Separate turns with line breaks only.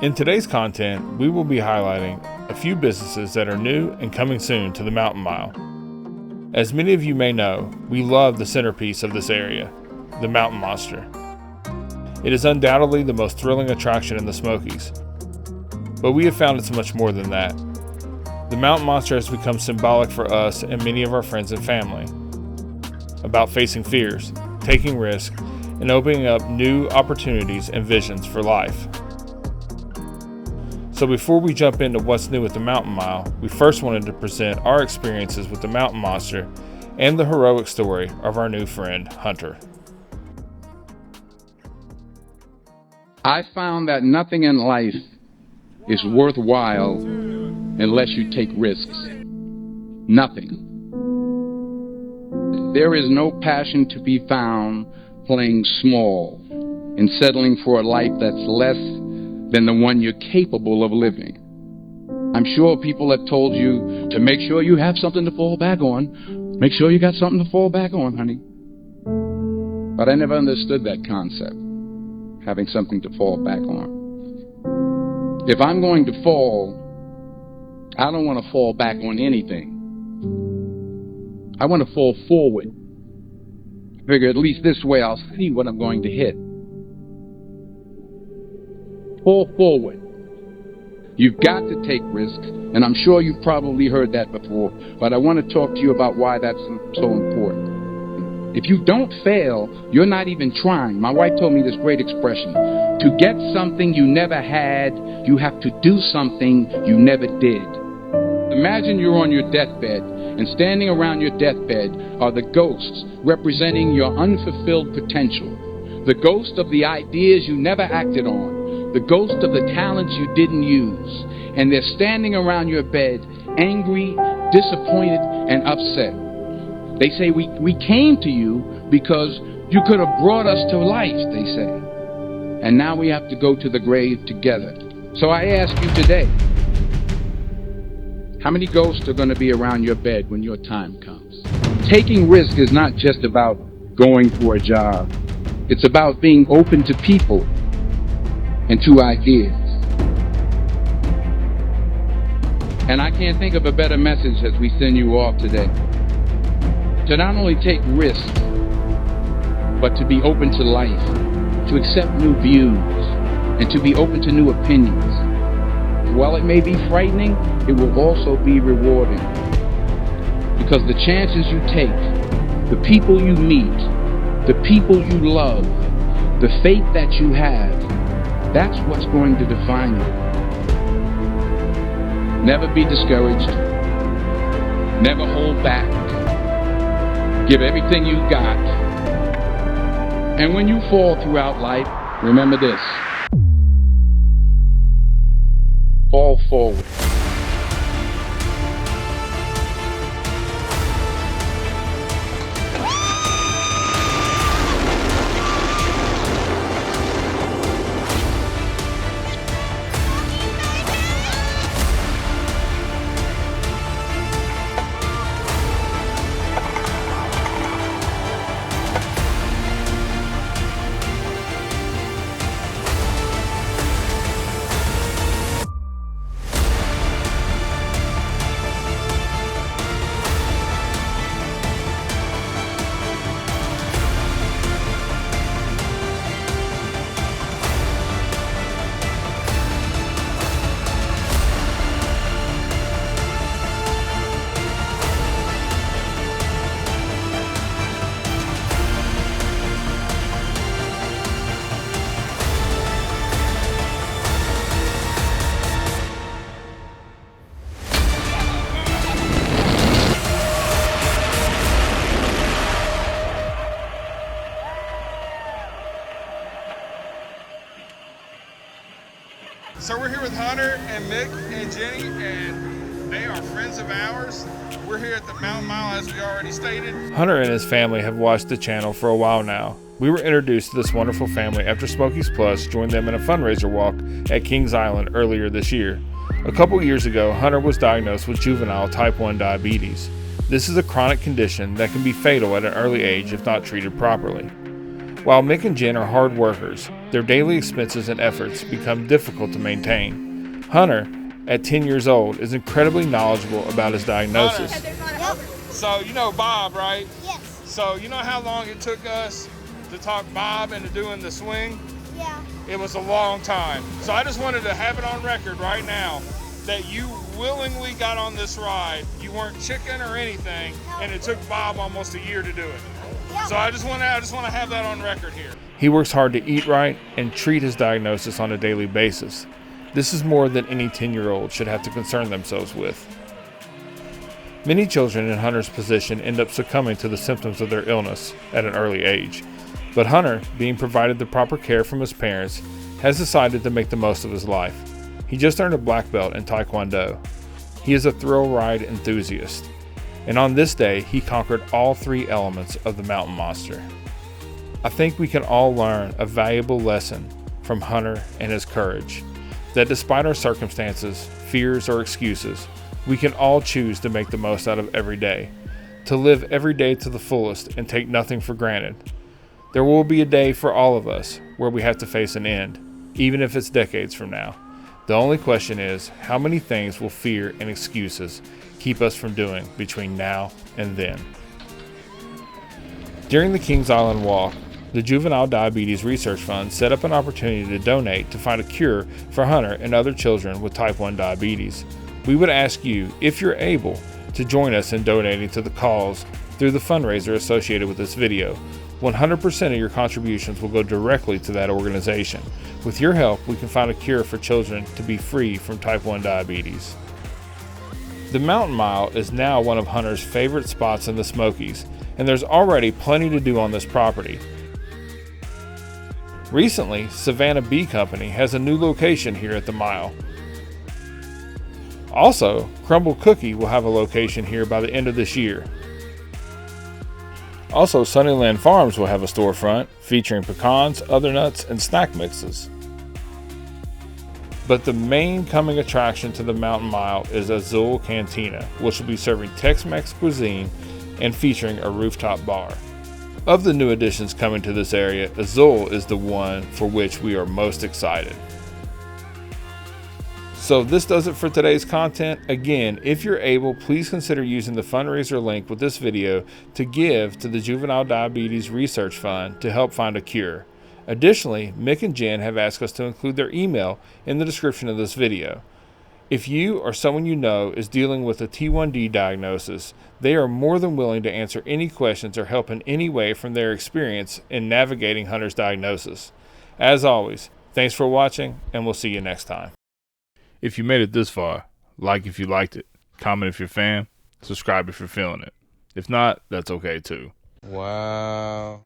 In today's content, we will be highlighting a few businesses that are new and coming soon to the Mountain Mile. As many of you may know, we love the centerpiece of this area, the Mountain Monster. It is undoubtedly the most thrilling attraction in the Smokies, but we have found it's much more than that. The Mountain Monster has become symbolic for us and many of our friends and family, about facing fears, taking risks, and opening up new opportunities and visions for life. So before we jump into what's new with the Mountain Mile, we first wanted to present our experiences with the Mountain Monster and the heroic story of our new friend, Hunter.
I found that nothing in life is worthwhile unless you take risks. Nothing. There is no passion to be found playing small and settling for a life that's less than the one you're capable of living. I'm sure people have told you to make sure you have something to fall back on. Make sure you got something to fall back on, honey. But I never understood that concept, having something to fall back on. If I'm going to fall, I don't want to fall back on anything. I want to fall forward. I figure at least this way I'll see what I'm going to hit. Fall forward. You've got to take risks, and I'm sure you've probably heard that before, but I want to talk to you about why that's so important. If you don't fail, you're not even trying. My wife told me this great expression: to get something you never had, you have to do something you never did. Imagine you're on your deathbed, and standing around your deathbed are the ghosts representing your unfulfilled potential, the ghost of the ideas you never acted on, the ghost of the talents you didn't use, and they're standing around your bed, angry, disappointed, and upset. They say, we came to you because you could have brought us to life, they say. And now we have to go to the grave together. So I ask you today, how many ghosts are going to be around your bed when your time comes? Taking risk is not just about going for a job. It's about being open to people and to ideas. And I can't think of a better message as we send you off today. To not only take risks, but to be open to life, to accept new views, and to be open to new opinions. While it may be frightening, it will also be rewarding. Because the chances you take, the people you meet, the people you love, the faith that you have, that's what's going to define you. Never be discouraged. Never hold back. Give everything you got. And when you fall throughout life, remember this: fall forward.
So we're here with Hunter and Mick and Jenny, and they are friends of ours. We're here at the Mountain Mile, as we already stated. Hunter and his family have watched the channel for a while now. We were introduced to this wonderful family after Smokies Plus joined them in a fundraiser walk at Kings Island earlier this year. A couple years ago, Hunter was diagnosed with juvenile type 1 diabetes. This is a chronic condition that can be fatal at an early age if not treated properly. While Mick and Jen are hard workers, their daily expenses and efforts become difficult to maintain. Hunter, at 10 years old, is incredibly knowledgeable about his diagnosis.
Yep.
So you know Bob, right?
Yes.
So you know how long it took us to talk Bob into doing the swing?
Yeah.
It was a long time. So I just wanted to have it on record right now that you willingly got on this ride. You weren't chicken or anything, and it took Bob almost a year to do it.
Yep.
So I just want to have that on record here. He works hard to eat right and treat his diagnosis on a daily basis. This is more than any 10-year-old should have to concern themselves with. Many children in Hunter's position end up succumbing to the symptoms of their illness at an early age. But Hunter, being provided the proper care from his parents, has decided to make the most of his life. He just earned a black belt in Taekwondo. He is a thrill ride enthusiast. And on this day, he conquered all 3 elements of the mountain monster. I think we can all learn a valuable lesson from Hunter and his courage, that despite our circumstances, fears, or excuses, we can all choose to make the most out of every day, to live every day to the fullest and take nothing for granted. There will be a day for all of us where we have to face an end, even if it's decades from now. The only question is, how many things will fear and excuses keep us from doing between now and then? During the Kings Island Walk, the Juvenile Diabetes Research Fund set up an opportunity to donate to find a cure for Hunter and other children with type 1 diabetes. We would ask you, if you're able, to join us in donating to the cause through the fundraiser associated with this video. 100% of your contributions will go directly to that organization. With your help, we can find a cure for children to be free from type 1 diabetes. The Mountain Mile is now one of Hunter's favorite spots in the Smokies, and there's already plenty to do on this property. Recently, Savannah Bee Company has a new location here at the Mile. Also, Crumble Cookie will have a location here by the end of this year. Also, Sunnyland Farms will have a storefront featuring pecans, other nuts, and snack mixes. But the main coming attraction to the Mountain Mile is Azul Cantina, which will be serving Tex-Mex cuisine and featuring a rooftop bar. Of the new additions coming to this area, Azul is the one for which we are most excited. So this does it for today's content. Again, if you're able, please consider using the fundraiser link with this video to give to the Juvenile Diabetes Research Fund to help find a cure. Additionally, Mick and Jen have asked us to include their email in the description of this video. If you or someone you know is dealing with a T1D diagnosis, they are more than willing to answer any questions or help in any way from their experience in navigating Hunter's diagnosis. As always, thanks for watching, and we'll see you next time. If you made it this far, like if you liked it, comment if you're a fan, subscribe if you're feeling it. If not, that's okay too.
Wow.